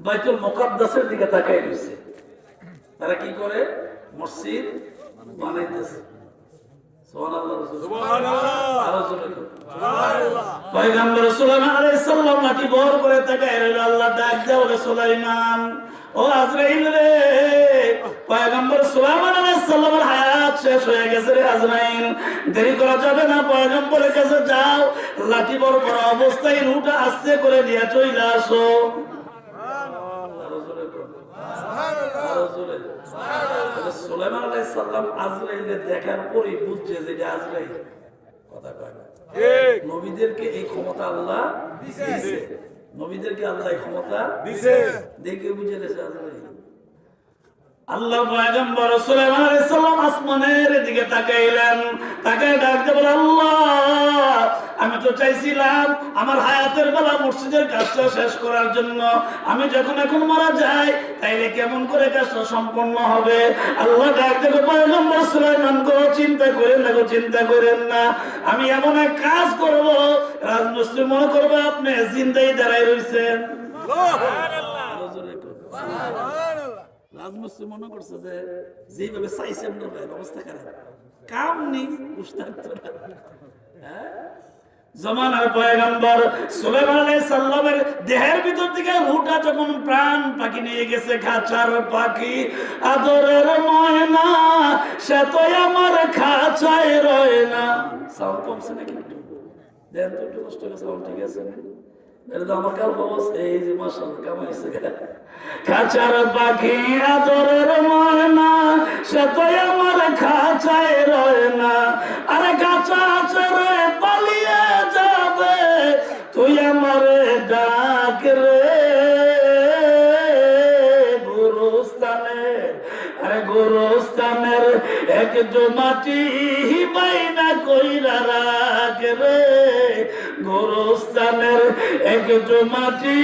বাইতুল মুকাদ্দাসের দিকে তাকায় রয়েছে। তারা কি করে? মসজিদ বানাইতেছে। পয়গম্বর সুলাইমান আলাইহিস সালাম লাঠি বহর করে তাকায় রইল। আল্লাহ ডাক দেয়, ওরে সুলাইমান, ও আজরাইল রে। পয়গম্বর সুলাইমান আলাইহিস সালামের হায়াত শেষ হয়ে গেছে রে আজরাইল, দেরি করা যাবে না, পয়গম্বরের কাছে যাও, লাঠি বহর করা অবস্থায় রুটা আস্তে করে নিয়ে চলে আসো। সুলাইমান আলাইহিস সালাম আজরাইলকে দেখার পরেই বুঝছে যে এটা আজরাইল। কথা কয় না? নবীদেরকে এই ক্ষমতা আল্লাহ দিয়েছে, নবীদেরকে আল্লাহ এই ক্ষমতা দিয়েছে, দেখে বুঝে গেছে আজরাইল। আল্লাহ পয়গম্বর সুলাইমান আলাইহিস সালাম আসমানের দিকে তাকাইলেন, তাকায় ডাকতে বলে, আল্লাহ আমি তো চাইছিলাম আমার হায়াতের বেলা মসজিদের কাজটা শেষ করার জন্য, আমি যখন এখন মারা যাই তাইলে কেমন করে কাজটা সম্পন্ন হবে? আল্লাহ ডাকতে বলে, পয়গম্বর সুলাইমান গো, চিন্তা করেন না গো, চিন্তা করেন না, আমি এমন এক কাজ করব, রাজমিস্ত্রি মনে করবে আপনি জিন্দাই দাঁড়ায় রয়েছেন। রাজমিস্ত্রি মনে করছে যে যেভাবে চাইছে আপনার অবস্থা খারাপ, কাম নেই, জমানার পয়গম্বর সুলাইমান আলাইহিস সালামের দেহের ভিতর থেকে রূহটা যখন প্রাণ পাখি নিয়ে গেছে, খাঁচার পাখি আদরের ময়না, সে তো আমার খাঁচায় রয় না। সাউন্ড কমছে নাকি? দেন তো একটু কষ্ট করে, সাউন্ড ঠিক আছে? আমার কাল অবস্থা এই যে মাশাআল্লাহ কামাইছে। খাঁচার পাখি আদরের ময়না, সে তো আমার খাঁচায় রয় না, আরে খাঁচা ছেড়ে পালিয়ে যাবে, তুই আমারে ডাক রে গুরুস্থানের, আরে গুরুস্থানের এক জমাটি বাইনা কইরা রাখ রে, গোরস্থানের এক জমাটি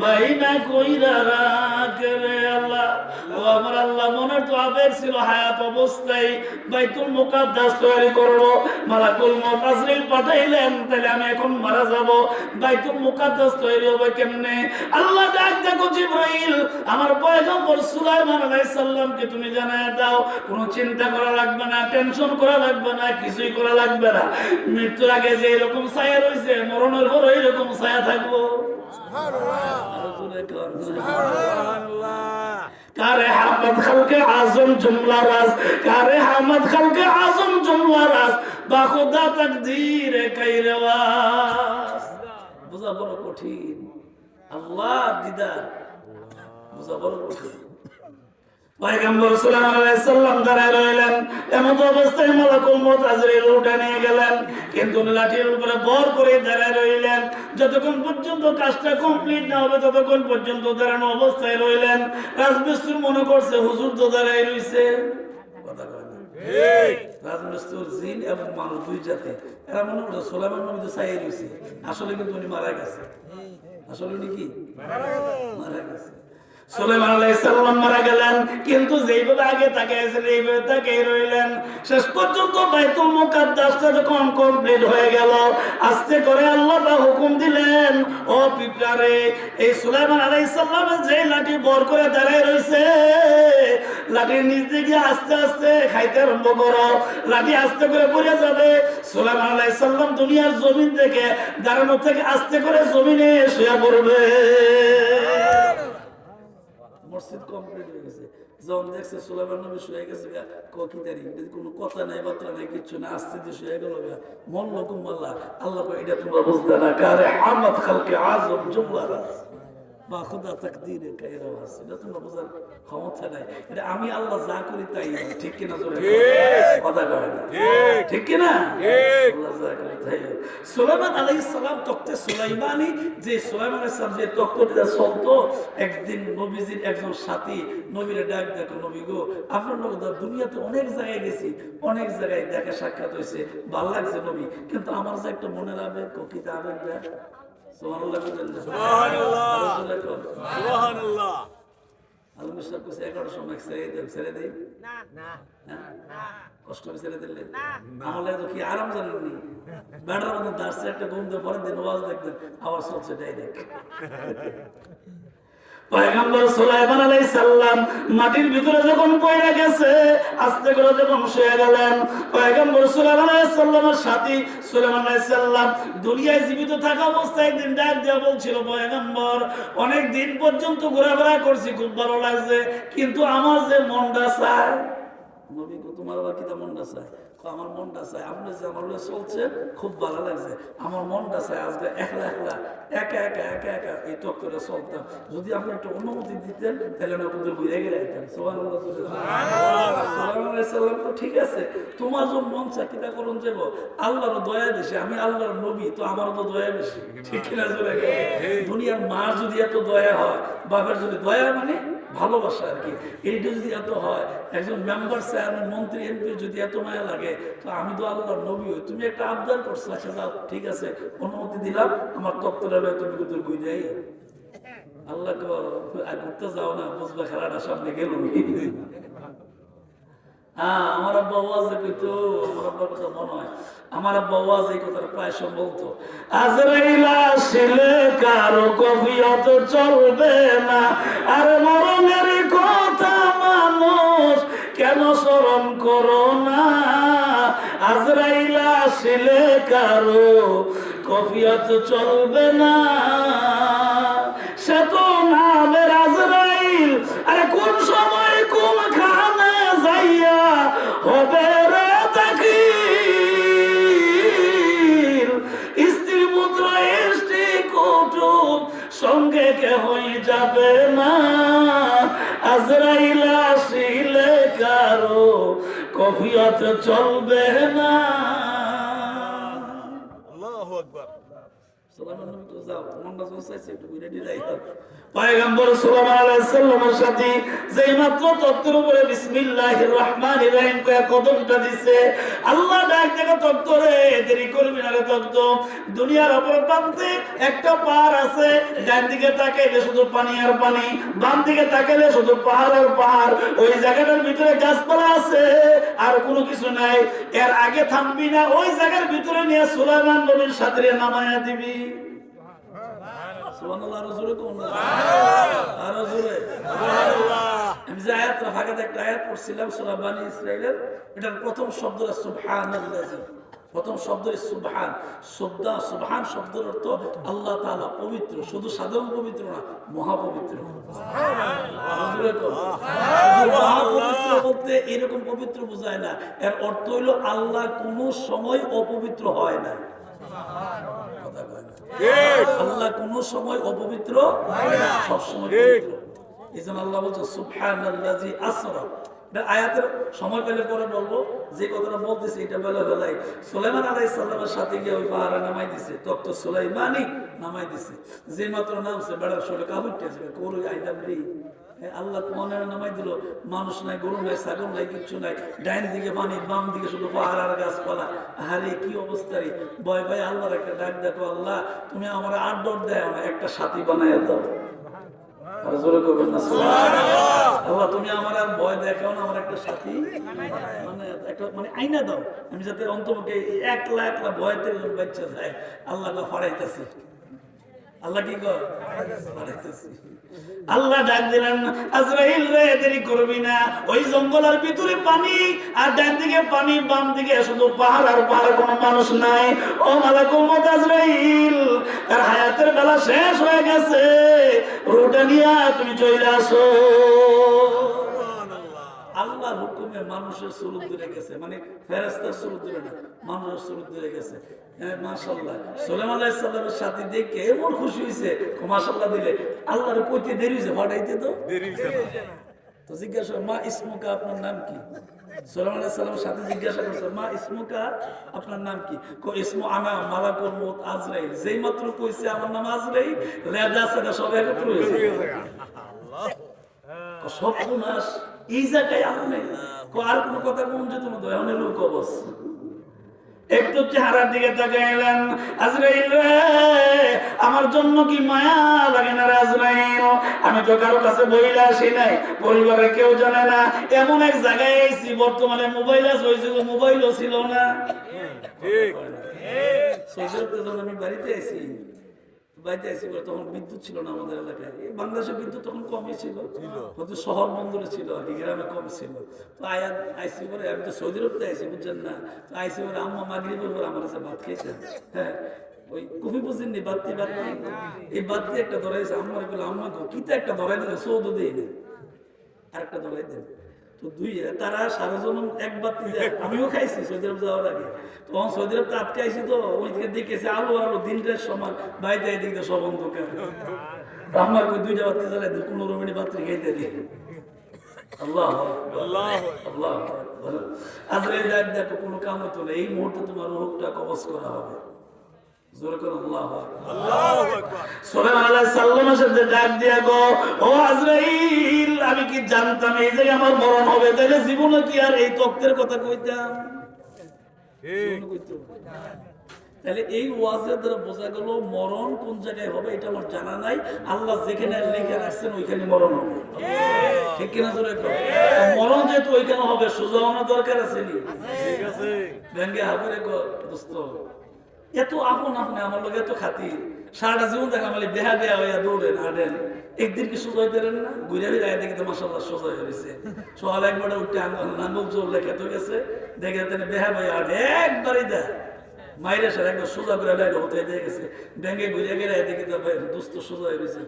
বাইনা কইরা রাখ রে। আল্লাহ, ও আমার আল্লাহ, মনের তো আবেগ ছিল হায়াত অবস্থায় বাইতুল মুকাদ্দাস তৈরি করবো, মালাকুল মউত আজরাইল পাঠাইলেন, তাহলে আমি এখন মারা যাব, বাইতুল মুকাদ্দাস তৈরি হবে কেমনে? আল্লাহ ডাক দেখো, জিবরাইল আমার পয়গম্বর সুলাইমান আলাইহিস সালামকে তুমি জানায় দাও, কোনো চিন্তা করা লাগবে না, টেনশন করা লাগবে না, কিছুই করা লাগবে না, মৃত্যুর আগে যে এরকম ছায়া রয়েছে, মরণের পর এইরকম ছায়া থাকবো। কারে হামদ খালকে আজম জুমলা রাজ, কারে হামদ খালকে আজম জুমলা রাজ, বা খুদা তাকদীর কাইরওয়াস। বুঝা বড় কঠিন, আল্লাহ দিদার বুঝা বড় কঠিন। পয়গম্বর সুলাইমান আলাইহিস সালাম দাঁড়ায় রইলেন, এমন অবস্থায় মালাকুল মউত আজরাইল উঠে নিয়ে গেলেন, কিন্তু লাঠির উপরে বর করে দাঁড়ায় রইলেন। যতক্ষণ পর্যন্ত কাজটা কমপ্লিট না হবে ততক্ষণ পর্যন্ত দাঁড়ানো অবস্থায় রইলেন। রাজমিস্ত্রি মনে করছে হুজুর তো দাঁড়ায় রইছে। কথা কয় না? রাজমিস্ত্রির জিন এবং মানুষ দুই জাতি, এরা মনে করছে সুলাইমান নবী তো চাইয়ে রইছে, আসলে কিন্তু উনি মারা গেছে। আসলে উনি কি মারা গেছে? সুলাইমান আলাইহিস সালাম মারা গেলেন, কিন্তু যেইভাবে আগে তাকিয়েছেন এইভাবে তাকিয়ে রইলেন। শেষ পর্যন্ত বাইতুল মুকাদ্দাসটা যখন কমপ্লিট হয়ে গেল, আস্তে করে আল্লাহ হুকুম দিলেন, ও পিঁপড়ারে, এই সুলাইমান আলাইহিস সালামের যে লাঠি বর করে দাঁড়ায় রইছে, লাঠির নিচ দিকে আস্তে আস্তে খাইতে আরম্ভ করো, লাঠি আস্তে করে পড়ে যাবে। সুলাইমান আলাইহিস সালাম দুনিয়ার জমিন থেকে দাঁড়ানো থেকে আস্তে করে জমিনে শুয়ে পড়বে। মসজিদ কমপ্লিট হয়ে গেছে, যখন দেখছে সুলাইমান নবী শুয়ে গেছে, কিদারি কোনো কথা নাই, বার্তা নাই, কিচ্ছু না, আস্তে দিয়ে শুয়ে গেল, মন লকুম আল্লাহ। আল্লাহ এটা তোমরা বুঝতে না, কারে হামদ খালকে আজম জুমলা রাজ, বা খুদা তাকদীর কাইরওয়াস, এটা তোমরা বোঝার ক্ষমতা নাই। এটা আমি আল্লাহ যা করি তাই, ঠিক কিনা? কথা কয় না, ঠিক কিনা? আল্লাহ যা করি তাই। সুলাইমান আলাইহিস সালাম তখতে সুলাইমানি, যে সুলাইমান আলাইহিস সালাম যে তখতটা চলতো, একদিন নবীজির একজন সাথী নবীরে ডাক দেখো, নবী গো, আপনার লোক দুনিয়াতে অনেক জায়গায় গেছি, অনেক জায়গায় দেখা সাক্ষাৎ হয়েছে, ভালো লাগছে নবী, কিন্তু আমার যে একটা মনের আবেগ, ককিতে আবেগ দেয়। সুবহানাল্লাহ, সুবহানাল্লাহ। আলম সাহেব কইছে 11টার সময় ছেড়ে দেই, কষ্ট ছেড়ে দিলে আমাদের তো কি আরাম জানেননি বেড়ার মধ্যে দাঁড়ছে একটা ঘুম দিয়ে পরের দিন ওয়াজ দেখবেন আবার চলছে ডাইরেক্ট। পয়গম্বর সুলাইমান আলাইহিস সালাম মাটির ভিতরে যখন পড়ে গেছে আস্তে করে যখন শুয়ে গেলেন পয়গম্বর সুলাইমান আলাইহিস সালামের সাথী সুলাইমান আলাইহিস সালাম দুনিয়ায় জীবিত থাকা অবস্থায় একদিন ডাক দিয়ে বলছিল পয়গম্বর অনেক দিন পর্যন্ত ঘোরাফেরা করছি খুব ভালো লাগছে কিন্তু আমার যে মনটা চায় নবী গো তোমার আবার কি মনটা চায় আমার মনটা চায় আপনি যে আমার চলছে খুব ভালো লাগছে আমার মনটা চায় আজকে একলা একলা একা একা একা একা এই তত্ত্বটা চলতাম যদি আপনি একটু অনুমতি দিতেন তাহলে আমি আপনাদের ঘুরে গেলে আইতাম সুবহানাল্লাহ তো ঠিক আছে তোমার যখন মন চায় কিতা করুন যাব আল্লাহর দয়া বেশি আমি আল্লাহর নবী তো আমারও তো দয়া বেশি ঠিক কিনা চলে গেল দুনিয়ার মা যদি এত দয়া হয় বাবার যদি দয়া মানে ভালোবাসা আর কি এইটা যদি এত হয় একজন মেম্বার চেয়ারম্যান মন্ত্রী এমপি যদি এত মায়া লাগে তো আমি তো আল্লাহর নবী হই তুমি একটা আবদার করছো আচ্ছা যাও ঠিক আছে অনুমতি দিলাম আমার তত্ত্বটা তুমি কিন্তু ঘুরে আল্লাহ ঘুরতে যাও না বুঝবে খেলাটা সামনে গেল আমার আব্বা ওয়াজে কইতো আমার আব্বার কথা মনে হয় আমার আব্বা ওয়াজ এই কথাটা প্রায় সব বলতো আজরাইল আসলে কারো কফিয়ত চলবে না আর মরণের কথা মানুষ কেন স্মরণ করো না আজরাইল আসলে কারো কফিয়ত চলবে না সে তো নামের আজরাইল আরে কোন সময় কোন খানে যাইয়া হবে রে তাকির স্ত্রী পুত্র এসে কুটুম সঙ্গে কেহই যাবে না আজরাইল আসিলে কারো কফিয়ত চলবে না আল্লাহু আকবার পয়গম্বর সাল্লাল্লাহু আলাইহি ওয়াসাল্লামের সাথে যেই মাত্র তত্ত্বের উপরে বিসমিল্লাহির রহমানির রহিম কয়ে কদমটা দিছে আল্লাহ ডাক দেখো তত্ত্বরে দেরি করবি না রে তত্ত্ব দুনিয়ার অপর প্রান্তে একটা পাহাড় আছে ডান দিকে তাকাইলে শুধু পানি আর পানি বাম দিকে তাকাইলে শুধু পাহাড় আর পাহাড় ওই জায়গাটার ভিতরে গাছপালা আছে আর কোনো কিছু নাই এর আগে থামবি না ওই জায়গার ভিতরে নিয়ে সুলাইমান নবীর সাথে নামায়া দিবি সুবহানাল্লাহ আরো জোরে কোন আরো জোরে সুবহানাল্লাহ আমি যে আয়াতটা ভাগে একটা আয়াত পড়ছিলাম সূরা বনী ইসরাঈলের এটার প্রথম শব্দটা সুবহানাল্লাহ প্রথম শব্দ সুবহান সুবহান শব্দের অর্থ আল্লাহ তাআলা পবিত্র শুধু সাধারণ পবিত্র না মহাপবিত্র মহাপবিত্র বলতে এরকম পবিত্র বোঝায় না এর অর্থ হইল আল্লাহ কোনো সময় অপবিত্র হয় না আল্লাহ কোন সময় অপবিত্র সব সময় পবিত্র এজন্য আল্লাহ বলছে সুবহানাল্লাযী আসরা আয়াতের সময় পেলে পরে বলবো যে কথাটা বলতেছে এটা বেলা বেলায় সুলাইমান আলাইহিস সালামের সাথে গিয়ে ওই পাহাড়ে নামাই দিছে তত্ত্ব সুলাইমানি নামাই দিছে যে মাত্র নামছে বেড়ার শরীরে কাবুটে কোর আইদাম রে আল্লাহ মনে নামাই দিল মানুষ নাই গরু নাই ছাগল নাই কিচ্ছু নাই ডাইন দিকে পানি বাম দিকে শুধু পাহাড় আর গাছপালা আরে কি অবস্থা রে ভয় ভয় আল্লাহর একটা ডাক দেখো আল্লাহ তুমি আমার আট দৌড় দেয় না একটা সাথী বানায় দাও আল্লাহ তুমি আমার আর ভয় দেখাও না আমার একটা সাথী মানে একটা মানে আইনা দাও আমি যাতে অন্তপক্ষে একলা একলা ভয়তে বাচ্চা যায় আল্লাহ ফাড়াইতেছি আল্লাহ কি কর ফাড়াইতেছি আল্লাহ ডাক দিলেন আজরাইল রে দেরি করবি না ওই জঙ্গলের ভিতরে পানি আর ডান দিকে পানি বাম দিকে শুধু পাহাড় আর পাহাড় কোনো মানুষ নাই ও মালাকুল মউত আজরাইল তার হায়াতের বেলা শেষ হয়ে গেছে রুটা নিয়ে তুমি চলে আসো আল্লাহর হুকুমে মানুষের সুরুত ধরে গেছে মানে ফেরেশতার সুরুত ধরে না মানুষের সুরুত ধরে গেছে মাশাআল্লাহ সুলাইমান আলাইহিস সালামের সাথে দেখে এমন খুশি হইছে মাশাআল্লাহ দিলে আল্লাহর কইতে দেরি হইছে ফাটাইতে তো দেরি হইছে তো জিজ্ঞাসা মা ইসমুকা আপনার নাম কি সুলাইমান আলাইহিস সালামের সাথে জিজ্ঞাসা করছে মা ইসমুকা আপনার নাম কি কো ইসমু আনা মালাকুল মউত আজরাইল যেই মাত্র কইছে আমার নাম আজরাইল লেদা সাদা সব একত্র হইছে আল্লাহ সব নাশ এই জায়গায় আপনি আর কোন কথা কোন যে তুমি দয়ানের লোক একটু চেহারার দিকে তাকাইলেন আজরাইল রে আমার জন্য কি মায়া লাগে না আজরাইল? আমি তো কারো কাছে বইলা আসি নাই, পরিবারে কেউ জানে না। এমন এক জায়গায় এসেছি, বর্তমানে মোবাইল আছে, ওই যুগে মোবাইলও ছিল না। আমি বাড়িতে আছি, তখন বিদ্যুৎ ছিল না আমাদের এলাকায়। বাংলাদেশের বিদ্যুৎ তখন কমই ছিল, হয়তো শহর বন্দরে ছিল আর কি, গ্রামে কম ছিল। তো আইসি পরে আমি তো সৌদি আরবতে আইসি, বুঝছেন না? তো আইসি পরে আম্মা মাগরিবের পর আমার কাছে ভাত খেয়েছেন। হ্যাঁ, ওই কফি বুঝিনি, বাতি এই বাতি একটা ধরাইছে। আম্মার বলে, আম্মা গো কিতা একটা ধরাই দিলে, সৌদ দিই না, আর একটা ধরাই দেন। তো তারা সারা জনম এক বাতি দেয়। আমিও খাইছি সৌদি আরব যাওয়ার আগে। তখন সৌদি আরব আটকাইছি, তো ওই থেকে দেখেছি আলো আলো, দিনটার সময় বাইরে এদিকে সব অন্ধকার। আমার ওই 2টা বাতি জ্বালাই দিই, 15 মিনিট বাতি খাইতে দিই। আল্লাহ আল্লাহ আল্লাহ। আজকে দেখো কোনো কাম হতো না, এই মুহূর্তে তোমার রোগটা কবজ করা হবে। আমি কি জানতাম এই জায়গায় আমার মরণ হবে? তাহলে জীবনে কি আর এই তত্ত্বের কথা কইতাম? তাহলে এই ওয়াজের দ্বারা বোঝা গেল মরণ কোন জায়গায় হবে এটা আমার জানা নাই। আল্লাহ যেখানে লিখে রাখছেন ওইখানে মরণ হবে, ঠিক কিনা? জোরে মরণ যেহেতু ওইখানে হবে, সোজা হওয়ার দরকার আছে নি? ব্যাঙ্গে হাবরে দোস্ত, এত আপন আপনি আমার লোক, এত খাতির, সারাটা জীবন দেখা মানে দেহা দেয়া হইয়া দৌড়েন হাঁটেন, একদিন কি সোজা হইতে না? ঘুরে ফিরে দেখে তো মাসাল্লাহ সোজা হয়ে গেছে। সকাল একবারে উঠে আঙ্গুল চোর লেখা তো গেছে, দেখে দেহা ভাইয়া হাঁটে একবারই দেয় মাইরে সার একবার সোজা করে হতে দিয়ে গেছে। ব্যাঙ্গে ঘুরে গেলে দেখে তো ভাই দুস্থ সোজা হয়ে গেছে।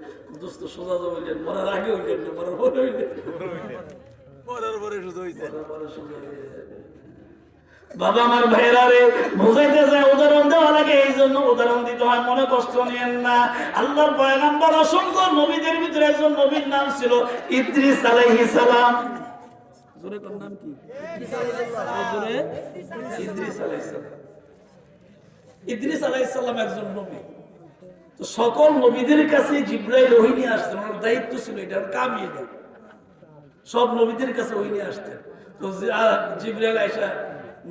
দুস্থ সোজা তো হইলেন, মরার আগে হইলেন না, মরার পরে হইলেন, মরার পরে সোজা হয়েছে। বাবা আমার ভাইরা রে, বুঝাইতে যায় উদাহরণ দেওয়া লাগে, এই জন্য উদাহরণ দিতে হয়, মনে কষ্ট নিয়েন না। আল্লাহর পয়গম্বর অসংখ্য নবীদের ভিতরে একজন নবীর নাম ছিল ইদ্রিস আলাইহিস সালাম। জোরে কোন নাম কি? জোরে ইদ্রিস আলাইহিস সালাম। ইদ্রিস আলাইহিস সালাম একজন নবী। তো সকল নবীদের কাছে জিবরাইল ওহী নিয়ে আসতেন, ওনার দায়িত্ব ছিল, এটার কামই এটা। সব নবীদের কাছে ওহী নিয়ে আসতেন। তো জিবরাইল আয়েশা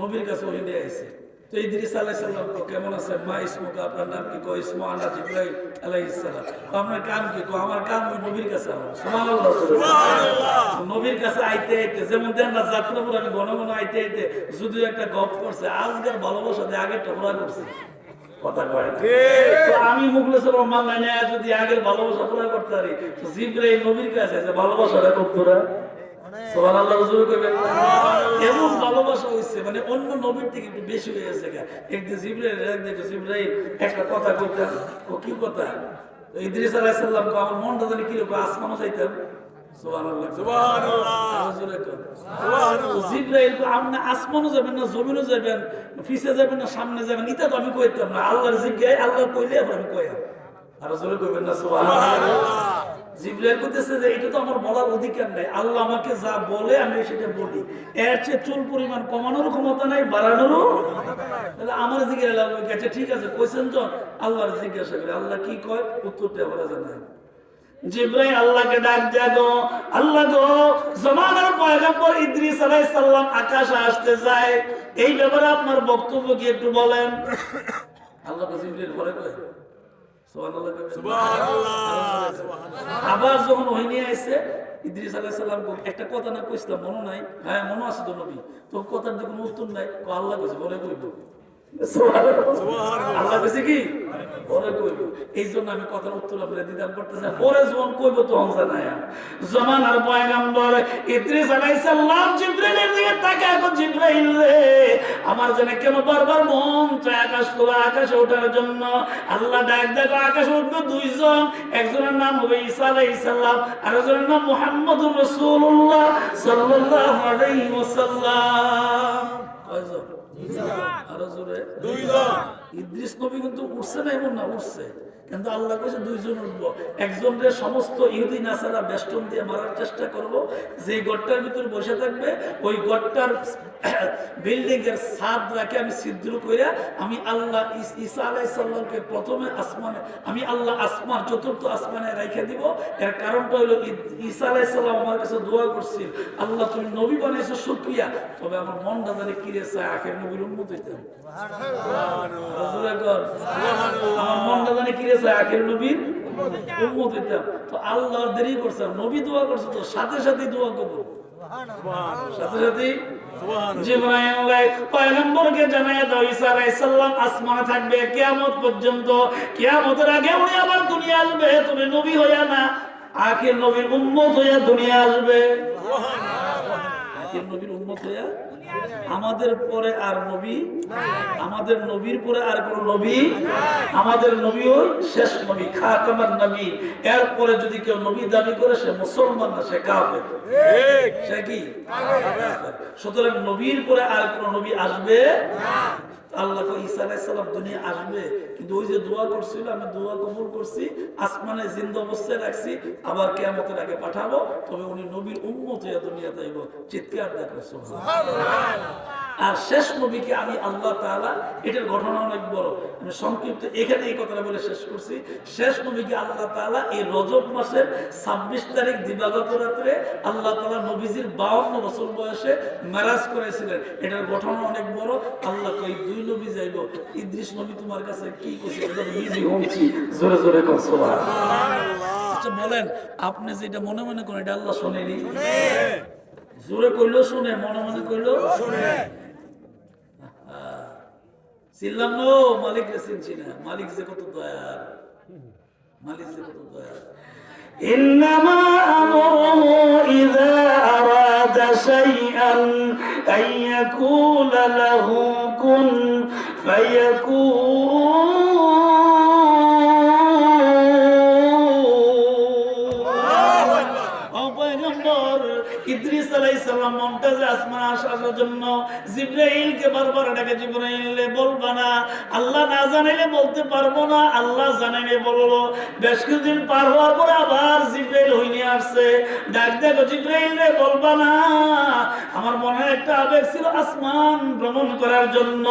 নবীর কাছে ওহী নিয়ে আইছে। তো ইদ্রিস আলাইহিস সালাম তো কেমন আছে? মা ইসমুকা, আপনার নাম কি? কো ইসমু আনা জিবরাইল আলাইহিস সালাম। আপনার কাম কি? কো আমার কাম ওই নবীর কাছে আসা। সুবহানাল্লাহ সুবহানাল্লাহ। নবীর কাছে আইতে আইতে, যেমন দেন না যাত্রাপুর আমি ঘন ঘন আইতে আইতে যদিও একটা গপ করছে, আজকের ভালোবাসা দিয়ে আগের টুকরা করছে, কথা কয় না। তো আমি মুখলেসুর রহমান লাইনে যদি আগের ভালোবাসা পুরা করতে পারি, তো জিবরাইল নবীর কাছে যে ভালোবাসাটা করতো না, সুবহানাল্লাহ হুজুর কইবেন। এমন ভালোবাসা হইছে, মানে অন্য নবীর থেকে একটু বেশি হয়ে গেছে। একদিন জিবরাইল একটা কথা কইতাম, ও কি কথা? ইদ্রিস আলাইহিস সালাম কো আমার মনটা জানি কি রকম, আসমানও যাইতাম। সুবহানাল্লাহ সুবহানাল্লাহ সুবহানাল্লাহ। জিবরাইল কো আপনি আসমানও যাবেন না, জমিনও যাবেন, পিছে যাবেন না, সামনে যাবেন, এটা তো আমি কইতাম না। আল্লাহর জিজ্ঞাসা, আল্লাহ কইলে আমি কইয়া। আর জোরে কইবেন না সুবহানাল্লাহ। জিবরাইল কইতেছে যে এটা তো আমার বলার অধিকার নাই, আল্লাহ আমাকে যা বলে আমি সেটা বলি, এর চেয়ে চুল পরিমাণ কমানোর ক্ষমতা নাই, বাড়ানোরও। তাহলে আমার জিজ্ঞাসা গেছে, ঠিক আছে কইছেন তো, আল্লাহর জিজ্ঞাসা করে আল্লাহ কি কয়, উত্তরটা বলা জানা। জিবরাইল আল্লাহকে ডাক দেয়া গো, আল্লাহ গো, জামানার পয়গম্বর ইদ্রিস আলাইহিস সালাম আকাশে আসতে যায়, এই ব্যাপারে আপনার বক্তব্য কি একটু বলেন। আল্লাহ জিবরাইল বলে কয় আবার যখন ওই নিয়ে আসছে ইদ্রিস আলাইহিস সালাম একটা কথা না কইছিলাম মনে নাই? হ্যাঁ মনে আছে তো নবী, তো কথার যে কোনো উত্তর নাই। আল্লাহ কইছে পরে কইব, আল্লাহ কইছে কি পরে কইব। এই জন্য আমি কথার উত্তর আপনারা দিতাম করতেছি, পরে যখন কইব তখন জানাই। জামানার পয়গম্বর ইদ্রিস আলাইহিস সালাম জিবরাইলের দিকে তাকায়, তো জিবরাইল রে আমার জানে কেন বারবার মন চায় আকাশ তোলা, আকাশে ওঠার জন্য। আল্লাহ ডাক দেখো আকাশে উঠবে দুইজন, একজনের নাম হবে ঈসা আলাইহিস সালাম, আর একজনের নাম মুহাম্মদুর রাসূলুল্লাহ সাল্লাল্লাহু আলাইহি ওয়াসাল্লাম। কয়জন? আরো জোরে দুইজন। ইদ্রিস নবী কিন্তু উঠছে না এমন না, উঠছে, কিন্তু আল্লাহ কইছে দুইজন উঠবো। একজনরে সমস্ত ইহুদি নাসারা বেষ্টন দিয়ে মারার চেষ্টা করব, যে গড়টার ভিতর বসে থাকবে ওই গড়টার বিল্ডিং এর ছাদ রাখে আমি ছিদ্র কইরা আমি আল্লাহ ঈসা আলাইহিস সালামকে প্রথমে আসমানে, আমি আল্লাহ আসমান চতুর্থ আসমানে রেখে দিব। এর কারণটা হলো ঈসা আলাইহিস সালাম আমার কাছে দোয়া করছিল, আল্লাহ তুমি নবী বানাইছো শুকরিয়া, তবে আমার মনটা জানি কি রে চায় আখের নবীর উম্মত হইতাম। সুবহানাল্লাহ সুবহানাল্লাহ। আমার মনটা জানি কি রে চাই আখির নবীর উম্মত হইতাম। তো আল্লাহ দেরি করছে, নবী দোয়া করছে তো সাথে সাথে দোয়া কবুল, সাথে সাথে। জিবরাইল পয়গম্বরকে জানায় দাও ঈসা আলাইহিস সালাম আসমানে থাকবে কিয়ামত পর্যন্ত, কিয়ামতের আগে উনি আবার দুনিয়া আসবে, তুমি নবী হইয়া না আখির নবীর উম্মত হইয়া দুনিয়া আসবে। আখির নবীর উম্মত হইয়া, আমাদের পরে আর নবী, আমাদের নবীর পরে আর কোন নবী, আমাদের নবীও শেষ নবী, খাতামান নবী। এরপরে যদি কেউ নবী দাবি করে সে মুসলমান না, সে কাফের, সে কি? সুতরাং নবীর পরে আর কোন নবী আসবে আল্লাহ ঈসা আলাইহিস সালাম দুনিয়া আসবে, কিন্তু ওই যে দোয়া করছিল আমি দোয়া কবুল করছি, আসমানে জিন্দা অবস্থায় রাখছি, আবার কিয়ামতের আগে পাঠাবো, তবে উনি নবীর উম্মত হয়ে দুনিয়াতে আইব। চিৎকার দেখো সুবহানাল্লাহ। আর শেষ নবীকে আমি আল্লাহ তাআলা, এটার ঘটনা অনেক বড়, আমি সংক্ষিপ্ত এখানে এই কথাটা বলে শেষ করছি। শেষ নবীকে আল্লাহ তাআলা এই রজব মাসের 26 তারিখ দিবাগত রাত্রে আল্লাহ তাআলা নবীজির 52 বছর বয়সে মেরাজ করেছিলেন। এটার ঘটনা অনেক বড়। আল্লাহ কই দুই নবী যাইব, ইদ্রিস নবী তোমার কাছে কি কইছে এটা নিজে শুনছি, জোরে জোরে কর সুবহানাল্লাহ। আচ্ছা বলেন, আপনি যেটা মনে মনে করেন এটা আল্লাহ শুনেনি? জোরে কইলো শুনে, মনে মনে কইলো শুনে। চিনলাম নো, মালিক রে চিনছি না, মালিক যে কত দয়ার, মালিক যে কত দয়ার। ইন্নামা আমরুহু ইযা আরাদা শাইআন আন ইয়াকুলা লাহু কুন ফায়াকুন। ইদ্রিস আলাইহিস সালাম মুমতাজে আসমান আসার জন্য জিবরাইলকে বারবার ডাকে, জিবরাইল বলবা না, আল্লাহ না জানাইলে বলতে পারবো না, আল্লাহ জানাইলে বললো। বেশ কিছুদিন পার হওয়ার পর আবার জিবরাইল হইনি আসছে, ডাক দেখো জিবরাইল রে বলবা না, আমার মনে একটা আবেগ ছিল আসমান ভ্রমণ করার জন্য।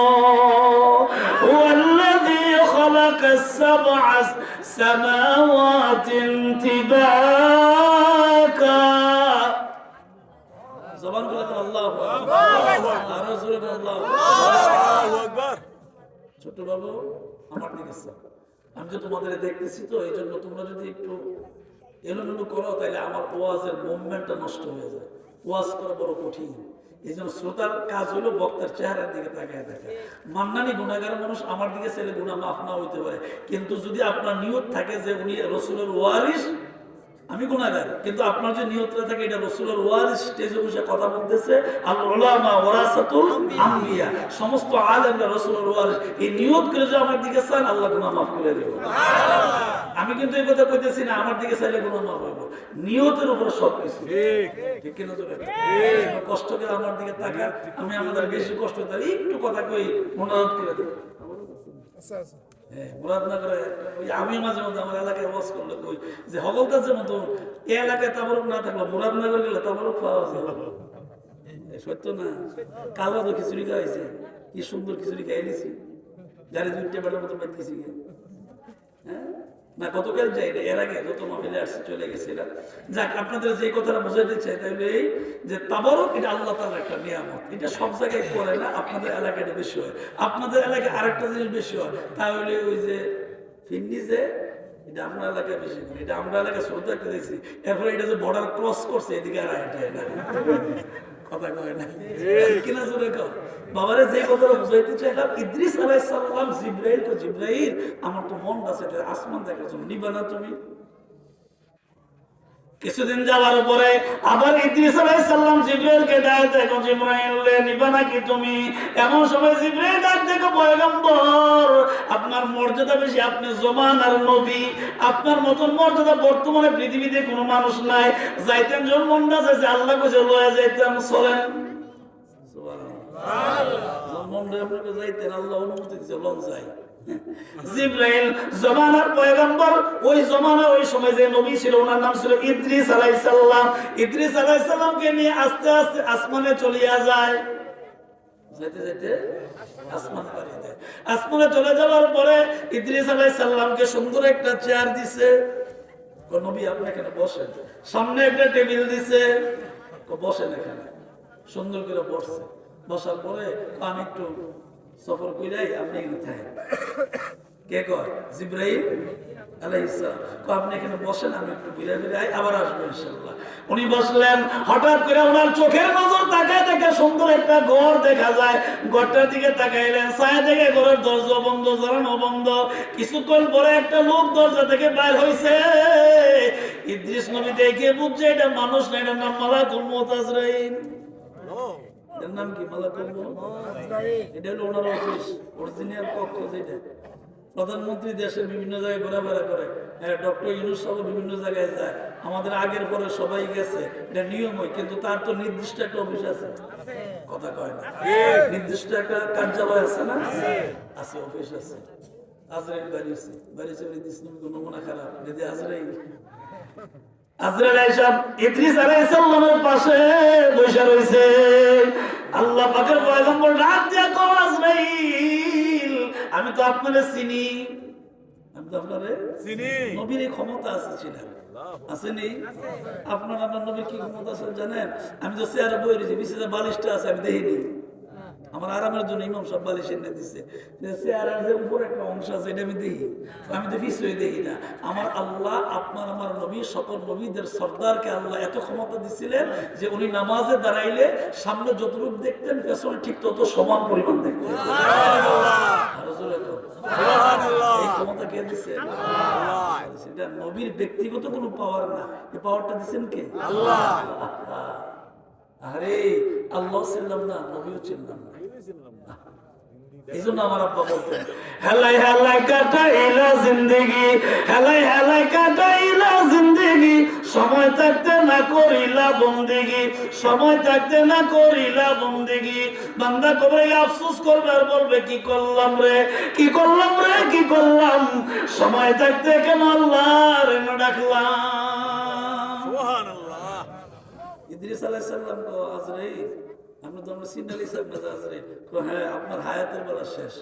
ওয়াল্লাযী খালাকাস সাবআ সামাওয়াতিন তিবাকা। জবান বলে আল্লাহু আকবার, আরো জোরে আল্লাহু আকবার। ছোট বাবু আমার দিকে আছে, আমি যে তোমাদের দেখতেছি তো এই জন্য তোমরা যদি একটু এলোমেলো করো তাহলে আমার ওয়াজের মুভমেন্টটা নষ্ট হয়ে যায়। ওয়াজ করা বড় কঠিন, এই জন্য শ্রোতার কাজ হলো বক্তার চেহারার দিকে তাকায় দেখা। মান্নানি গুনাহগার মানুষ, আমার দিকে ছেলে গুনাহ মাফ না হইতে পারে, কিন্তু যদি আপনার নিয়ত থাকে যে উনি রাসূলের ওয়ারিস, আমি গুনাহগার, কিন্তু আপনার যে নিয়তটা থাকে এটা রাসূলের ওয়ারিস, স্টেজে বসে কথা বলতেছে, আল উলামা ওয়ারাসাতুল আম্বিয়া, সমস্ত আলেমরা রাসূলের ওয়ারিস, এই নিয়ত করে যে আমার দিকে চান আল্লাহ গুনাহ মাফ করে দেবে। আমি কিন্তু এই কথা কইতেছি না আমার দিকে চাইলে গুনাহ মাফ হবে, নিয়তের উপর সবকিছু। ঠিক কিনা জোরে? কষ্ট করে আমার দিকে তাকান, আমি আমাদের বেশি কষ্ট দেই, একটু কথা কই মনোরোধ করে দেব। আচ্ছা আচ্ছা, আমি মাঝে মধ্যে আমার এলাকায় ওয়াজ করলে কই যে হগলদাসের মতো এই এলাকায় তাবরক না থাকলো মুরাদনগর গেলে তাবরক পাওয়া যায়, সত্য না? কালো তো খিচুড়ি খাওয়াইছে, কি সুন্দর খিচুড়ি খাই নিছি, গাড়ি দুইটা বেটার মতো পাইতেছি, হ্যাঁ না গতকাল যাই না, এর আগে যত মাহফিলে আসছে চলে গেছিলাম। যাক, আপনাদের যে কথাটা বোঝাতে চাই তাহলে এই যে তাবারক এটা আল্লাহ তাআলার একটা নিয়ামত, এটা সব জায়গায় করে না, আপনাদের এলাকায় এটা বেশি হয়। আপনাদের এলাকায় আরেকটা জিনিস বেশি হয়, তাহলে ওই যে ফিন্নিজে এটা আমরা এলাকায় বেশি করি, এটা আমরা এলাকায় শ্রদ্ধা করেছি, এরপরে এটা যে বর্ডার ক্রস করছে এদিকে আর যায় না, কথা কয় না কিনা জোরে কর। বাবারে যে কথাটা বুঝাইতে চাইলাম, ইদ্রিস আলাইহিস সালাম জিবরাইল তো জিবরাইল, আমার তো মন আছে আসমান দেখার জন্য, নিবা না তুমি? কিছুদিন যাওয়ার পরে আবার ইদ্রিস আলাইহিস সালাম জিবরাইলকে ডাক দেখো, জিবরাইল নিবা নাকি তুমি? এমন সময় জিবরাইল ডাক দেখো, পয়গম্বর আপনার মর্যাদা বেশি, আপনি জমানার নবী, আপনার মতন মর্যাদা বর্তমানে পৃথিবীতে কোনো মানুষ নাই। যাইতেন জন মনটা চাইছে, আল্লাহ কইছে লয়ে যাইতেন, চলেন আল্লাহ অনুমতি দিয়েছে, লং যাই। জিবরাইল জমানার পয়গম্বর, ওই জমানা ওই সময় যে নবী ছিল ওনার নাম ছিল ইদ্রিস আলাইহিস সালাম। ইদ্রিস আলাইহিস সালামকে নিয়ে আস্তে আস্তে আসমানে চলিয়া যায়, যেতে যেতে আসমানে পাড়ি দেয়। আসমানে চলে যাওয়ার পরে ইদ্রিস আলাইহিস সালামকে সুন্দর একটা চেয়ার দিছে, নবী আপনি এখানে বসেন, সামনে একটা টেবিল দিছে, বসেন এখানে, সুন্দর করে বসছে। বসার পরে আমি একটু সফর কইরাই আপনি এখানে থাকেন, কে কয়? জিবরাইল আলাইহিস সালাম। আপনি এখানে বসেন, আমি একটু ঘুরে ফিরে আবার আসবো ইনশাআল্লাহ। উনি বসলেন, হঠাৎ করে ওনার চোখের নজর তাকায় দেখে সুন্দর একটা ঘর দেখা যায়। ঘরটার দিকে তাকাইলেন, ছায়া দেখে ঘরের দরজা বন্ধ, জানানো বন্ধ। কিছুক্ষণ পরে একটা লোক দরজা থেকে বাইর হইছে। ইদ্রিস নবী দেখে বুঝছে এটা মানুষ না, এটার নাম মালাকুল মউত আজরাইল। এর নাম কি? মালাকুল মউত। এটা হলো ওনার অফিস, অরিজিনাল কক্ষ যেটা। প্রধানমন্ত্রী দেশের বিভিন্ন জায়গায় ঘোরাফেরা করে, ডক্টর ইউনূস সাহেব বিভিন্ন জায়গায় যায়, আমাদের আগের পরে সবাই গেছে, এটা নিয়মই। কিন্তু তার তো নির্দিষ্ট একটা অফিস আছে, কথা কয় না, নির্দিষ্ট একটা কার্যালয় আছে না, আছে, অফিস আছে। আজরাইল বাড়িছে, নমুনা খারাপ, যদি আজরাইল ইদ্রিস আলাইহিস সালামের পাশে বসে রয়েছে। আল্লাহ পাকের পয়গম্বর ডাক দিয়া কয়, আজরাইল আমি তো আপনারে চিনি, আমি তো আপনারে চিনি। নবীর এই ক্ষমতা আছে, ছিলেন আসেনি? আপনার নবীর কি ক্ষমতা আছে জানেন? আমি তো চেয়ারে বই রয়েছি, বিশেষ বালিশটা আছে আমি দেখিনি, আমার আরামের জন্য ইমাম সব বালিশ এনে দিচ্ছে। চেয়ারের যে উপরে একটা অংশ আছে এটা আমি দেখি, আমি তো পিছুই দেখি না। আমার আল্লাহ আপনার আমার নবী সকল নবীদের সর্দারকে আল্লাহ এত ক্ষমতা দিচ্ছিলেন যে উনি নামাজে দাঁড়াইলে সামনে যতটুকু দেখতেন পেছনে ঠিক তত সমান পরিমাণ দেখতেন। এই ক্ষমতা কে দিচ্ছে? সেটা নবীর ব্যক্তিগত কোনো পাওয়ার না, এই পাওয়ারটা দিচ্ছেন কে? আল্লাহ। আরে আল্লাহ ছিলাম না, নবীও ছিলাম না। এই জন্য আমার আব্বা বলতেন, হেলাই হেলাই কাটাইলা জিন্দেগি, হেলাই হেলাই কাটাইলা জিন্দেগি, সময় থাকতে না করিলা বন্দেগি, সময় থাকতে না করিলা বন্দেগি। বান্দা কবে আফসোস করবে আর বলবে কি করলাম রে, কি করলাম রে, কি করলাম, সময় থাকতে কেন আল্লাহর না ডাকলাম। সুবহানাল্লাহ। ইদ্রিস আলাইহিস সালাম তো আজরাইল, আমরা তো আমরা সিনালি সাহেব আজরাইল, হ্যাঁ আপনার হায়াতের বেলা শেষ।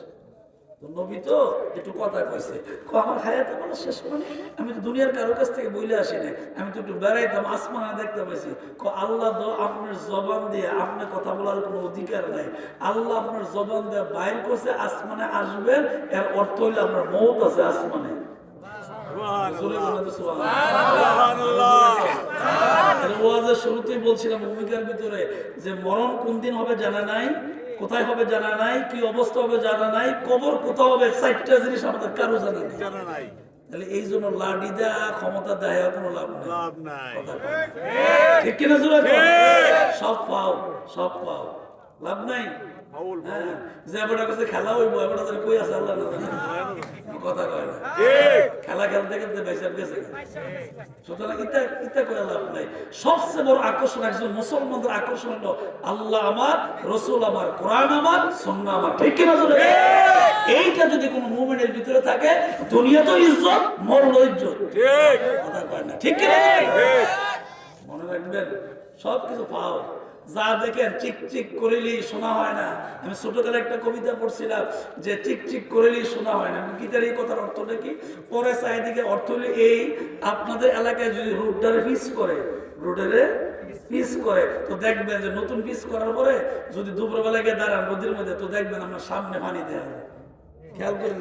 তো নবী তো একটু কথা কইছে, আমার হায়াতের বেলা শেষ মানে আমি তো দুনিয়ার কারোর কাছ থেকে বইলে আসি না, আমি তো একটু বেড়াইতাম, আসমানে দেখতে পাইছি। আল্লাহ তো আপনার জবান দিয়ে আপনার কথা বলার কোনো অধিকার নাই, আল্লাহ আপনার জবান দিয়ে বাইর করছে আসমানে আসবেন, এর অর্থ হইলে আপনার মওত আছে আসমানে। শুরুতেই বলছিলাম ভূমিকার ভিতরে যে মরণ কোন দিন হবে জানা নাই, কোথায় হবে জানা নাই, কি অবস্থা হবে জানা নাই, কবর কোথাও হবে, চারটা জিনিস আমাদের কারো জানা নাই। তাহলে এই জন্য লাঠি দেয়া ক্ষমতা দেয় কোনো লাভ নাই, ঠিক কিনা? সব পাও, সব পাও, লাভ নাই। খেলা হইব কই আছে আল্লাহ কথা কয় না, খেলা খেলতে খেলতে বেঁচে গেছে। সুতরাং ইতা করে লাভ নাই। সবচেয়ে বড় আকর্ষণ একজন মুসলমানদের আকর্ষণ হলো আল্লাহ আমার, রসুল আমার, কোরআন আমার, সুন্নাহ আমার, ঠিক কিনা? এইটা যদি কোন মুমিনের ভিতরে থাকে দুনিয়া তো ইজ্জত, মরণ ইজ্জত, কথা কয় না, ঠিক কিনা? মনে রাখবেন সবকিছু পাও, যা দেখেন চিক চিক করিলি শোনা হয় না। আমি ছোটকালে একটা কবিতা পড়ছিলাম যে চিক চিক করিলি শোনা হয় না, গীতার এই কথার অর্থটা কি? পরে চারিদিকে অর্থ হলে এই, আপনাদের এলাকায় যদি রোডটারে পিচ করে, রোডেরে পিচ করে, তো দেখবেন যে নতুন পিচ করার পরে যদি দুপুরবেলা গিয়ে দাঁড়ান রোদের মধ্যে, তো দেখবেন আমার সামনে পানি দেওয়া হয়। খেয়াল করে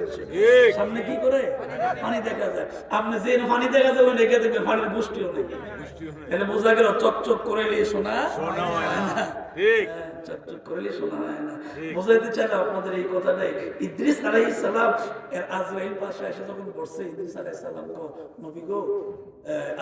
সামনে কি করে পানি দেখা যায়, আপনি যে পানি দেখা যায় ওই রেখে দেখবেন পানির গোষ্ঠীও নেই, তাহলে বোঝা গেল চকচক করে শোনা হয় না, চকচক করলে শোনা হয় না। বোঝাইতে চাইলাম আপনাদের এই কথাটাই। ইদ্রিস আলাইহিস সালাম এর আজরাইল পাশে এসে যখন বসছে, ইদ্রিস আলাইহিস সালাম কো নবী গো,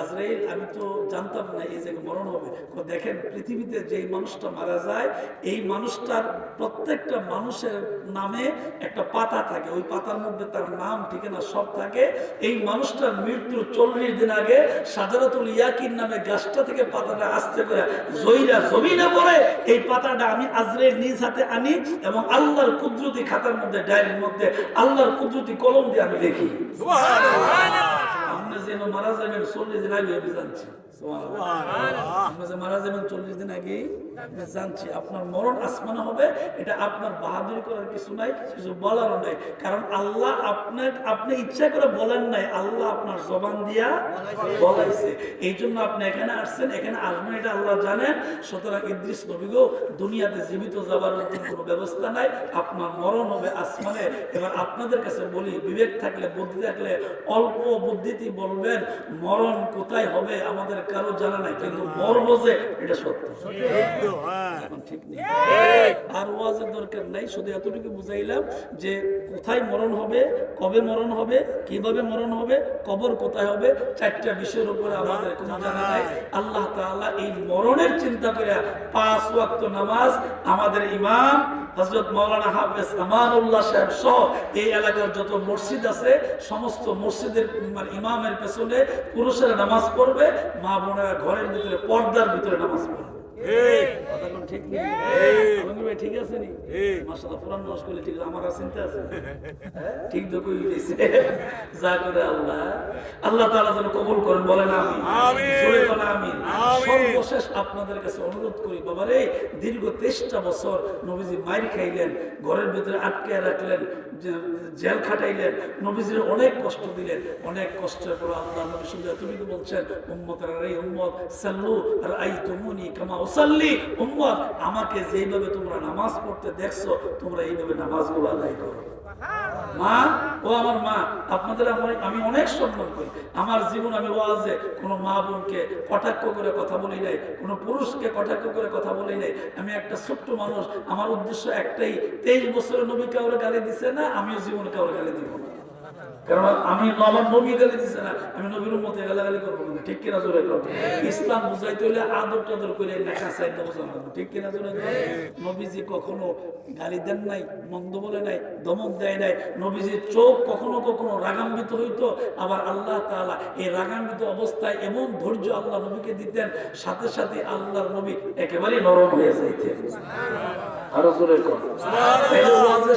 আজরাইল আমি তো জানতাম না এই যে মরণ হবে। দেখেন পৃথিবীতে যেই মানুষটা মারা যায়, এই মানুষটার প্রত্যেকটা মানুষের নামে একটা পাতা থাকে, ওই পাতার মধ্যে তার নাম ঠিকানা সব থাকে। এই মানুষটার মৃত্যুর 40 দিন আগে সাজারাতুল ইয়াকিন নামে গাছটা থেকে পাতাটা আস্তে করে জয়রা জমিনে পড়ে, এই পাতাটা আমি আজরাইল নিজ হাতে আনি এবং আল্লাহর কুদরতি খাতার মধ্যে, ডায়েরির মধ্যে আল্লাহর কুদরতি কলম দিয়ে আমি লিখি। আপনি যেন মারা যাবেন 40 দিন আগে আমি জানছি, আপনি যে মারা যাবেন 40 দিন আগে আমি জানছি। আপনার মরণ আসমানে হবে, এটা আপনার বাহাদুরি করার কিছু নাই, কিছু বলারও নাই। কারণ আল্লাহ আপনি ইচ্ছা করে বলেন নাই, আল্লাহ আপনার জবান দিয়া বলাইছে। এই জন্য আপনি এখানে আসছেন, এখানে আসবেন, এটা আল্লাহ জানেন। সুতরাং ইদ্রিস নবী গো, দুনিয়াতে জীবিত যাবার কোনো ব্যবস্থা নাই, আপনার মরণ হবে আসমানে। এবার আপনাদের কাছে বলি, বিবেক থাকলে, বুদ্ধি থাকলে, অল্প বুদ্ধিতেই বলবেন মরণ কোথায় হবে আমাদের কারো জানা নাই, কিন্তু মরবো যে এটা সত্য। ঠিক নেই, আর ওয়াজের দরকার নাই, শুধু এতটুকু বুঝাইলাম যে কোথায় মরণ হবে, কবে মরণ হবে, কিভাবে মরণ হবে, কবর কোথায় হবে, 4টা বিষয়ের উপরে আমাদের কোনো জানা নাই। আল্লাহ তাআলা এই মরণের চিন্তা করে 5 ওয়াক্ত নামাজ আমাদের ইমাম হযরত মাওলানা হাফেজ আমানুল্লাহ সাহেব সহ এই এলাকার যত মসজিদ আছে সমস্ত মসজিদের ইমামের পেছনে পুরুষেরা নামাজ পড়বে, মা বোনেরা ঘরের ভিতরে পর্দার ভিতরে নামাজ পড়বে। ঠিক নেই, ঠিক আছে নি? মাশাআল্লাহ, পুরান নস করলে ঠিক, আমার চিন্তা আছে, ঠিক তো কই দিয়েছে। যা করে আল্লাহ, আল্লাহ তাআলা যেন কবুল করেন, বলেন আমিন। জোরে বলেন আমিন। সর্বশেষ আপনাদের কাছে অনুরোধ করি, বাবারে, দীর্ঘ 23টা বছর নবীজি মাইর খাইলেন, ঘরের ভিতরে আটকে রাখলেন, জেল খাটাইলেন, নবীজির অনেক কষ্ট দিলেন। অনেক কষ্টের পর আল্লাহ নবী শুধু এতটুকু বলছেন, উম্মতেরা রে উম্মত, সাল্লু রাআইতুমুনি কামা উসাল্লি। উম্মত, আমাকে যেইভাবে তোমরা নামাজ পড়তে দেখছো, তোমরা এইভাবে নামাজগুলো আদায় করো। মা, ও আমার মা, আপনাদের আমি অনেক সম্মান করি। আমার জীবন আমি ওয়াজে কোনো মা বোনকে কটাক্ষ করে কথা বলি নাই, কোনো পুরুষকে কটাক্ষ করে কথা বলি নাই। আমি একটা ছোট্ট মানুষ, আমার উদ্দেশ্য একটাই, 23 বছরের নবী কাউরে গালি দিছে না, আমিও জীবনে কাউরে গালি দিব না। কারণ আমি আমার নবী গালি দিছে না, আমি নবীর উম্মতে গালাগালি করবো না। ঠিক কিনা জোরে করো? ইসলাম বুঝাইতে হলে আদর টাদর করে লেখা সাইডটা বোঝানো। ঠিক কিনা জোরে? নবীজি কখনো গালি দেন নাই, মন্দ বলে নাই, ধমক দেয় নাই। নবীজির চোখ কখনো কখনো রাগান্বিত হইতো, আবার আল্লাহ তাআলা এই রাগান্বিত অবস্থায় এমন ধৈর্য আল্লাহ নবীকে দিতেন, সাথে সাথে আল্লাহর নবী একেবারে নরম হয়ে যাইতেন। আরো জোরে করো।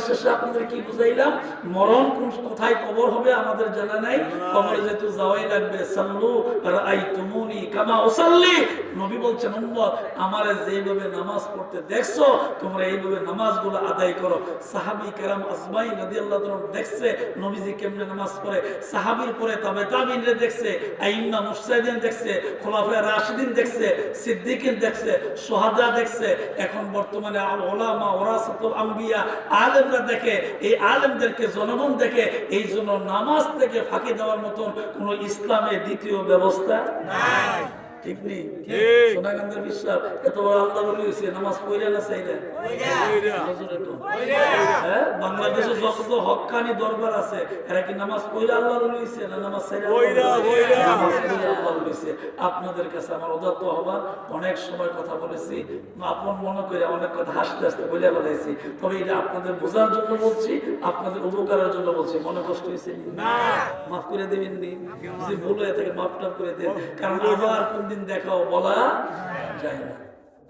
শেষে আপনাদের কি বুঝাইলাম? মরণ কোথায় কবর হবে আমাদের জানা নাই, কবরে যেহেতু যাওয়াই লাগবে। সাল্লু রাআইতুমুনি কামা উসাল্লি। নবী বলছেন, উম্মত, আমারে যেভাবে নামাজ পড়তে দেখছো, তোমরা এইভাবে নামাজগুলো আদায় করো। সাহাবী কেরাম আজমাইন রাদিয়াল্লাহু তাআলা দেখছে নবীজি কেমনে নামাজ পড়ে, সাহাবীর পরে তবে তাবিঈনরা দেখছে, আইম্মা মুজতাহিদিন দেখছে, খোলাফায়ে রাশিদিন দেখছে, সিদ্দিকিন দেখছে, শুহাদা দেখছে। এখন বর্তমানে উলামা ওয়ারাসাতুল আম্বিয়া, আলেমরা দেখে। এই আলেমদেরকে জনগণ দেখে। এই জন্য নামাজ থেকে ফাঁকি দেওয়ার মতন কোন ইসলামে দ্বিতীয় ব্যবস্থা নাই। ঠিক নেই? সোনাগান্ধের বিশ্বাস এত বড় আল্লাহ বলে হয়েছে, নামাজ পড়ে না চাইলে বাংলাদেশে যত হক্কানি দরবার আছে, এরা কি নামাজ পড়ে আল্লাহ বলে হয়েছে না নামাজ চাইলে? আপনাদের কাছে আমার উদাত্ত হবার, অনেক সময় কথা বলেছি, আপন মনে করে অনেক কথা হাসতে হাসতে বলে বলেছি। তবে এটা আপনাদের বোঝার জন্য বলছি, আপনাদের উপকারের জন্য বলছি। মনে কষ্ট হয়েছে না? মাফ করে দেবেন নি? যদি ভুল হয়ে থাকে মাফ টাফ করে দেন, কারণ আবার দিন দেখাও বলা যায় না।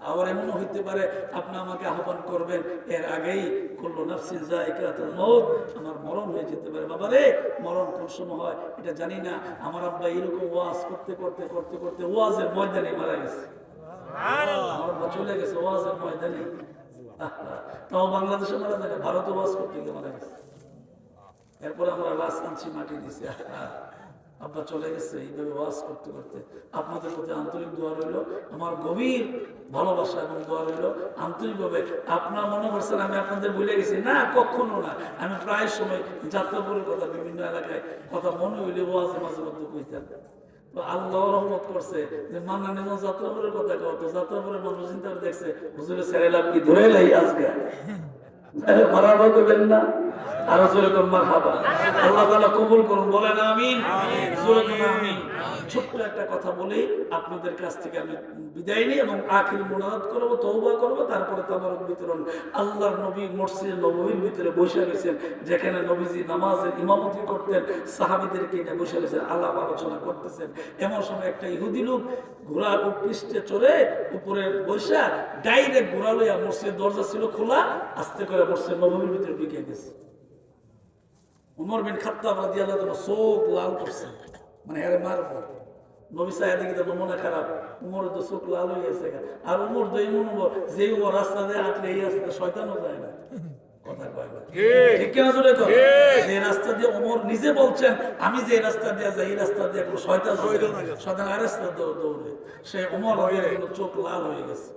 আবার এমনও হইতে পারে আপনি আমাকে আহ্বান করবেন, এর আগেই কুল্লু নাফসিন যায়িকাতুল মউত, আমার মরণ হয়ে যেতে পারে। বাবা রে, মরণ কোন সময় হয় এটা জানি না। আমার আব্বা এরকম ওয়াজ করতে করতে করতে করতে ওয়াজের ময়দানে মারা গেছে। আমার আব্বা চলে গেছে ওয়াজের ময়দানে। তাও বাংলাদেশে মারা যায় না, ভারতে ওয়াজ করতে গিয়ে মারা গেছে। এরপরে আমরা লাশ আনছি, মাটি দিছি। আব্বা চলে গেছে এইভাবে ওয়াজ করতে করতে। আপনাদের প্রতি আন্তরিক দোয়া রইল, আমার গভীর ভালোবাসা এবং দোয়া রইল আন্তরিকভাবে। আপনারা মনে করছেন আমি আপনাদের ভুলে গেছি? না, কখনো না। আমি প্রায় সময় যাত্রাপুরের কথা, বিভিন্ন এলাকায় কথা মনে হইলে ওয়াজ মাঝে মধ্যে কইতাম। তো আল্লাহ রহমত করছে যে মান্নান যাত্রাপুরের কথা কত, যাত্রাপুরের মানুষ চিন্তা করে দেখছে হুজুরের ছেড়েলাম কি ধরে লাই আজকে মারাবা করবেন না। আরো জোরে করুন মারহাবা। আল্লাহ তাআলা কবুল করুন, বলেন আমিন। জোরে করুন আমিন। ছোট্ট একটা কথা বলি, আপনাদের কাছ থেকে আমি বিদায় নিই এবং আখির মুনাজাত করব, তওবা করব, তারপরে তাবারক বিতরণ। আল্লাহর নবী মসজিদে নববীর ভিতরে বসে গেছেন, যেখানে নবীজি নামাজের ইমামতি করতেন, সাহাবীদেরকে নিয়ে বসে গেছেন, আলাপ আলোচনা করতেছেন। এমন সময় একটা ইহুদি লোক ঘোড়ার পৃষ্ঠে চড়ে উপরে বসে ডাইরেক্ট ঘোড়া লইয়া, মসজিদের দরজা ছিল খোলা, আস্তে করে মসজিদ নববীর ভিতরে ঢুকে গেছে। ওমর বিন খাত্তাব রাদিয়াল্লাহু তাআলা চোখ লাল করছেন, মানে আরে মারবো। নবী সাহেব দেখি তো নমুনা খারাপ, উমরের তো চোখ লাল হয়ে গেছে, আর উমর তো এমন উমর যে উমর রাস্তা দিয়ে হাঁটলে এই রাস্তা শয়তানও যায় না, কথা কয় না ঠিক কিনা জোরে কর। যে রাস্তা দিয়ে ওমর নিজে বলছেন আমি যে রাস্তা দিয়ে যাই এই রাস্তা দিয়ে কোনো শয়তান শয়তান আর রাস্তা দৌড়ে, সে ওমর চোখ লাল হয়ে গেছে।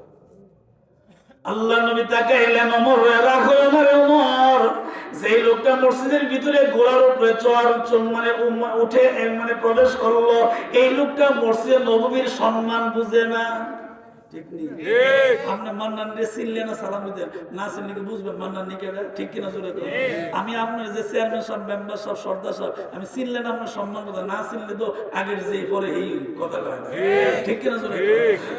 আল্লাহ নবী তাকে এলেন, ওমর রাখো আমার ওমর, যেই লোকটা মসজিদের ভিতরে ঘোড়ার উপরে মানে উঠে মানে প্রবেশ করলো, এই লোকটা মসজিদে নববীর সম্মান বুঝে না। ঠিক নেই? আপনি মান্নান রে চিনলে না সালাম দিতেন, না চিনলে কি বুঝবেন মান্নান নি কেডা? ঠিক কিনা জোরে করে? আমি আপনার যে চেয়ারম্যান সাহেব, মেম্বার সাহেব, সর্দার সাহেব, আমি চিনলে না আপনার সম্মান কথা, না চিনলে তো আগের যে পরে এই কথা কয় না। ঠিক কিনা জোরে?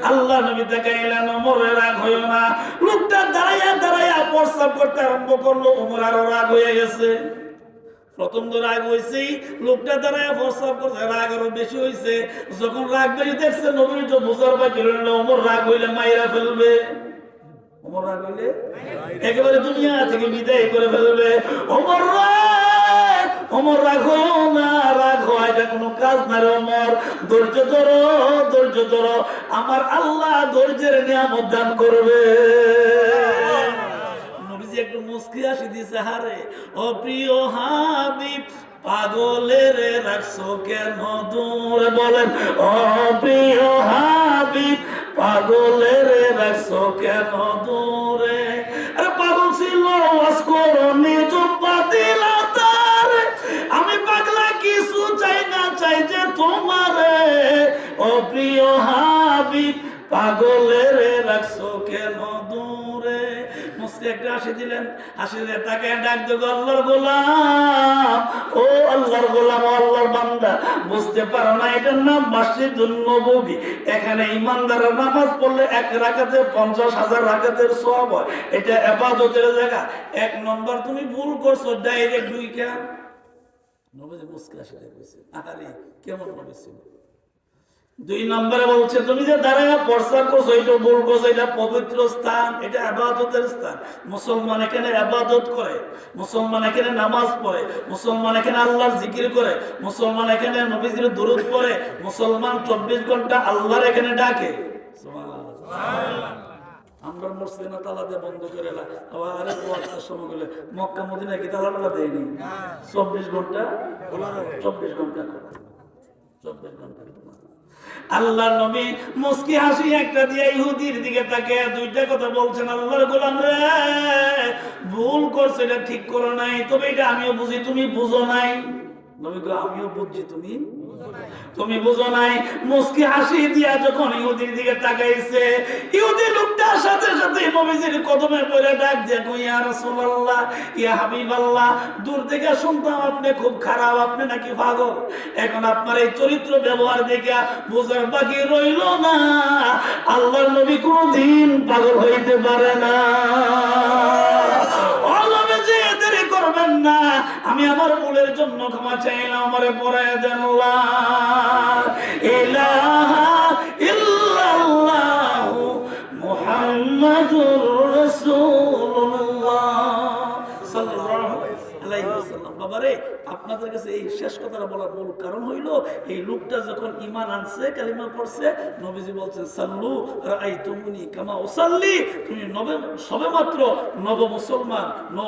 আল্লাহ নবী দেখাইলেন ওমরে রাগ হইও না। লোকটা দাঁড়াইয়া দাঁড়াইয়া প্রস্তাব করতে আরম্ভ করলো, ওমর আরো রাগ হয়ে গেছে। প্রথম তো রাগ হয়েছেই, লোকটা দাঁড়ায় প্রস্তাব করছে, রাগ আরো বেশি হয়েছে। যখন রাগ বেশি দেখছে নবী তো বুঝার বাকি রইল, ওমর রাগ হইলে মাইরা ফেলবে, ওমর রাগ হইলে একেবারে দুনিয়া থেকে বিদায় করে ফেলবে। ওমর রাগ হইও না, রাগ হয় এটা কোনো কাজ না রে ওমর, ধৈর্য ধরো, ধৈর্য ধরো, আমার আল্লাহ ধৈর্যের নিয়ামত দান করবে। একটু মুস্কি হাসি দিছে, হারে ও প্রিয় হাবিব পাগলের রাখছো কেন দূরে, বলেন ও প্রিয় হাবিব পাগলের রাখছো কেন দূরে। আরে পাগল ছিল ওয়াসকরণী জব্বা দিলা তার, আমি পাগলা কিছু চাই না, চাই যে তোমারে। ও প্রিয় হাবিব পাগলের রাখছো কেন দূরে। মুসকে একটা হাসি দিলেন, হাসি দিয়ে তাকে ডাক দেবো, আল্লাহর গোলাম, ও আল্লাহর গোলাম, আল্লাহর বান্দা, বুঝতে পারো না এটার নাম মসজিদুন নববী, এখানে ইমানদাররা নামাজ পড়লে 1 রাকাতে 50,000 রাকাতের সওয়াব হয়, এটা ইবাদতের জায়গা। 1 নম্বর তুমি ভুল করছো, ডাইরেক্ট ঢুইকা নবী মুসকে হাসি দিয়ে কইছে, আরে কেমন নবী ছিল। 2 নম্বরে বলছে তুমি যে দাঁড়ায় প্রস্তাব করছো এটা ভুল করছো, এটা পবিত্র স্থান, এটা ইবাদতের স্থান। মুসলমান এখানে ইবাদত করে, মুসলমান এখানে নামাজ পড়ে, মুসলমান এখানে আল্লাহর জিকির করে, মুসলমান এখানে নবীজির দরুদ পড়ে, মুসলমান 24 ঘন্টা আল্লাহর এখানে ডাকে। সুবহানাল্লাহ। আমরা মসজিদে তালা দিয়ে বন্ধ করে এলাম, আবার ওয়াজের সময় গেলে মক্কা মদিনায় কি তালা দেয়নি? 24 ঘন্টা খোলা, 24 ঘন্টা খোলা, 24 ঘন্টা খোলা। আল্লাহ নবী মুস্কি হাসি একটা দিয়ে ইহুদির দিকে তাকে 2টা কথা বলছেন, আল্লাহর গোলাম রে ভুল করছে, এটা ঠিক করো নাই, তবে এটা আমিও বুঝি তুমি বুঝো নাই। নবী গো আমিও বুঝছি তুমি বুঝো নাই। মুস্কি হাসি দিয়া যখন ইহুদির দিকে তাকাইছে, ইহুদি লোকটার সাথে সাথে নবীজির কদমে পড়ে ডাক দিয়ে কই, ইয়া রাসূলুল্লাহ, ইয়া হাবিবাল্লাহ, দূর থেকে শুনতাম আপনি খুব খারাপ, আপনি নাকি পাগল, এখন আপনার এই চরিত্র ব্যবহার দেখে বোঝার বাকি রইল না, আল্লাহর নবী কোনদিন পাগল হইতে পারে না। করবেন না, আমি আমার ভুলের জন্য ক্ষমা চাইলাম, আমারে পড়ায় দেন লা ইলাহা ইল্লাল্লাহু মুহাম্মাদুর রাসূলুল্লাহ সাল্লাল্লাহু আলাইহি ওয়াসাল্লাম। বাবারে আপনাদের কাছে এই শেষ কথাটা বলার মূল কারণ হইল, এই লোকটা যখন ঈমান আনছে, কালিমা পড়ছে, নবীজি বলছেন সাল্লু রাআইতুমুনি কামা উসাল্লি, তুমি সবেমাত্র নব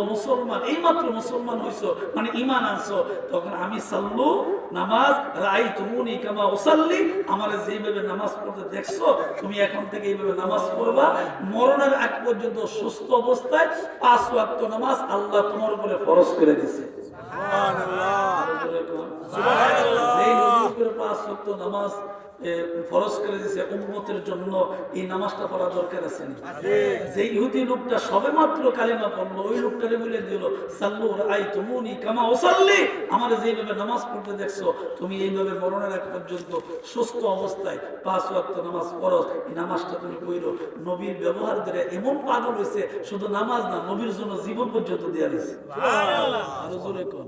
মুসলমান এই মাত্র মুসলমান হইছো, মানে ঈমান আনছো, তখন আমি সাল্লু নামাজ রাআইতুমুনি কামা উসাল্লি, আমারে যেভাবে নামাজ পড়তে দেখছো তুমি এখন থেকে এইভাবে নামাজ পড়বা, মরণের আগ পর্যন্ত সুস্থ অবস্থায় 5 ওয়াক্ত নামাজ আল্লাহ তোমার উপরে ফরজ করে দিয়েছে। নামাজ ফরজ করে দিয়েছে উম্মতের জন্য, এই নামাজটা পড়া দরকার আছে। যে ইহুদি লোকটা সবেমাত্র কালিমা পড়লো, ওই লোকটারে বলে দিল সাল্লু রাআইতুমুনি কামা উসাল্লি, আমার যেভাবে নামাজ পড়তে দেখছো তুমি এইভাবে মরণের আগ পর্যন্ত সুস্থ অবস্থায় 5 ওয়াক্ত নামাজ পড়ো, এই নামাজটা তুমি পড়ো। নবীর ব্যবহার ধরে এমন পাগল হয়েছে, শুধু নামাজ না, নবীর জন্য জীবন পর্যন্ত দেয়া দিয়েছে। আরো জোরে কোন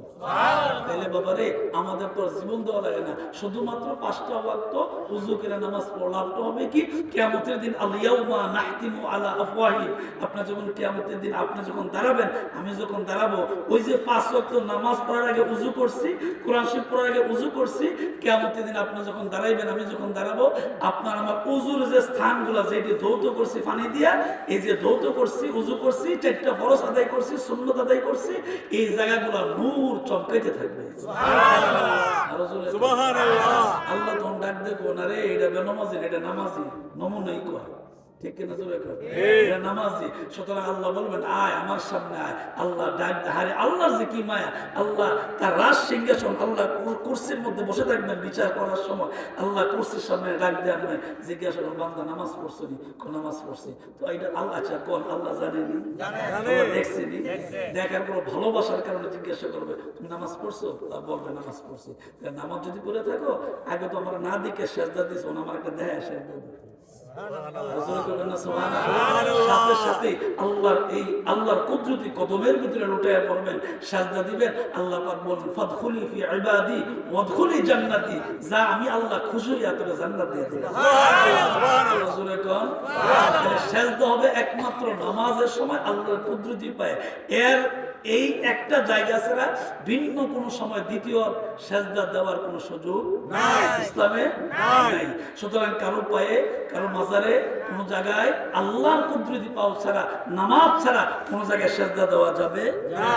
তাহলে বাবারে আমাদের তো জীবন দেওয়া লাগে না, শুধুমাত্র 5টা ওয়াক্ত উযু করে নামাজ পড়লামটা হবে কি কিয়ামতের দিন আল ইয়াউমা নাহতিমু আলা আফওয়াহিম। আপনি যখন কিয়ামতের দিন আপনি যখন দাঁড়াবেন, আমি যখন দাঁড়াবো, ওই যে 5 ওয়াক্ত নামাজ পড়ার আগে উযু করছি, কোরআন শরীফ পড়ার আগে উযু করছি, কিয়ামতের দিন আপনি যখন দাঁড়াইবেন, আমি যখন দাঁড়াবো, আপনার আমার উযুর যে স্থানগুলো যেটি ধৌত করছি পানি দিয়া, এই যে ধৌত করছি, উযু করছি, 4টা ফরজ আদায় করছি, সুন্নাত আদায় করছি, এই জায়গাগুলো নূর চমকাইতে থাকবে। সুবহানাল্লাহ। আল্লাহ তখন ডাক দেখো না রে, এটা বেনামাজি, এটা নামাজি, নমুনাই কয়, ঠিক কিনা জোরে কয়, এটা নামাজি। সুতরাং আল্লাহ বলবেন আয় আমার সামনে আয়। আল্লাহ ডাক হারে, আল্লাহর যে কি মায়া, আল্লাহ তার রাজ সিংহাসন, আল্লাহ কুরসির মধ্যে বসে থাকবেন বিচার করার সময়, আল্লাহ কুরসির সামনে ডাক দেন, জিজ্ঞাসা করেন বান্দা নামাজ পড়ছো নি? কোন নামাজ পড়ছি? তো এটা আল্লাহ, আচ্ছা কোন আল্লাহ জানেনি, দেখছেনি, দেখার পর ভালোবাসার কারণে জিজ্ঞাসা করবে তুমি নামাজ পড়ছো? বলবে নামাজ পড়ছি। নামাজ যদি পড়ে থাকো, আগে তো আমার না দিকে সেজদা দিস, আমার একটা দেয় সেজদা দিস। সাথে সাথে আল্লাহর এই আল্লাহর কুদরতি কদমের ভিতরে লুটাইয়া পড়বেন, সাজদা দিবেন। আল্লাহ পাক বলেন ফাদখুলি ফি ইবাদি ওয়াদখুলি জান্নাতি, যা আমি আল্লাহ খুশি হইয়া তোরে জান্নাত দিয়ে দিলাম। সুবহানাল্লাহ। রাসূলের কোন সাজদা হবে একমাত্র নামাজের সময় আল্লাহর কুদরতি পায়। এর এই একটা জায়গা ছাড়া ভিন্ন কোন সময় দ্বিতীয় সাজদা দেওয়ার কোন সুযোগ নাই, ইসলামে নাই। সুতরাং কারো পায়ে, কারো মাজারে, কোন জায়গায় আল্লাহর কুদরতি পাওয়া ছাড়া, নামাজ ছাড়া কোন জায়গায় সাজদা দেওয়া যাবে না।